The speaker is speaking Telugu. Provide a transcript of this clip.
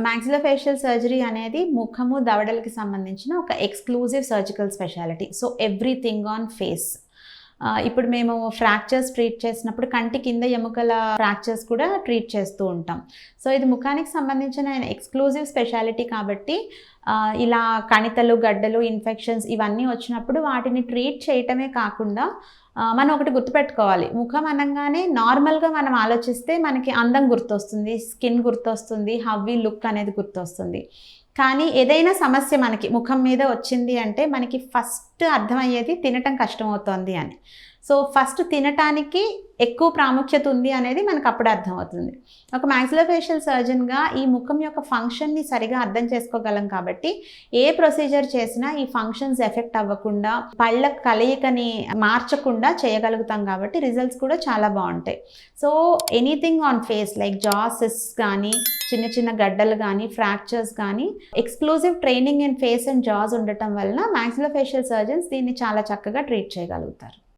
మాక్సిలోఫేషియల్ సర్జరీ అనేది ముఖము దవడలకి సంబంధించిన ఒక exclusive surgical speciality. So everything on face. ఇప్పుడు మేము ఫ్రాక్చర్స్ ట్రీట్ చేసినప్పుడు కంటి కింద ఎముకల ఫ్రాక్చర్స్ కూడా ట్రీట్ చేస్తూ ఉంటాం. సో ఇది ముఖానికి సంబంధించిన ఎక్స్క్లూజివ్ స్పెషాలిటీ కాబట్టి ఇలా కణితలు, గడ్డలు, ఇన్ఫెక్షన్స్ ఇవన్నీ వచ్చినప్పుడు వాటిని ట్రీట్ చేయటమే కాకుండా మనం ఒకటి గుర్తుపెట్టుకోవాలి. ముఖం అనగానే నార్మల్గా మనం ఆలోచిస్తే మనకి అందం గుర్తొస్తుంది, స్కిన్ గుర్తొస్తుంది, హౌ వి లుక్ అనేది గుర్తొస్తుంది. కానీ ఏదైనా సమస్య మనకి ముఖం మీద వచ్చింది అంటే మనకి ఫస్ట్ అర్థమయ్యేది తినటం కష్టమవుతోంది అని. సో ఫస్ట్ తినటానికి ఎక్కువ ప్రాముఖ్యత ఉంది అనేది మనకు అప్పుడు అర్థమవుతుంది. ఒక మాక్సిలోఫేషియల్ సర్జన్గా ఈ ముఖం యొక్క ఫంక్షన్ని సరిగా అర్థం చేసుకోగలం కాబట్టి ఏ ప్రొసీజర్ చేసినా ఈ ఫంక్షన్స్ ఎఫెక్ట్ అవ్వకుండా, పళ్ళ కలయికని మార్చకుండా చేయగలుగుతాం కాబట్టి రిజల్ట్స్ కూడా చాలా బాగుంటాయి. So anything on face like jaws కానీ, చిన్న చిన్న గడ్డలు కానీ, ఫ్రాక్చర్స్ కానీ, exclusive training in face and jaws ఉండటం వలన మాక్సిలోఫేషియల్ సర్జన్స్ దీన్ని చాలా చక్కగా ట్రీట్ చేయగలుగుతారు.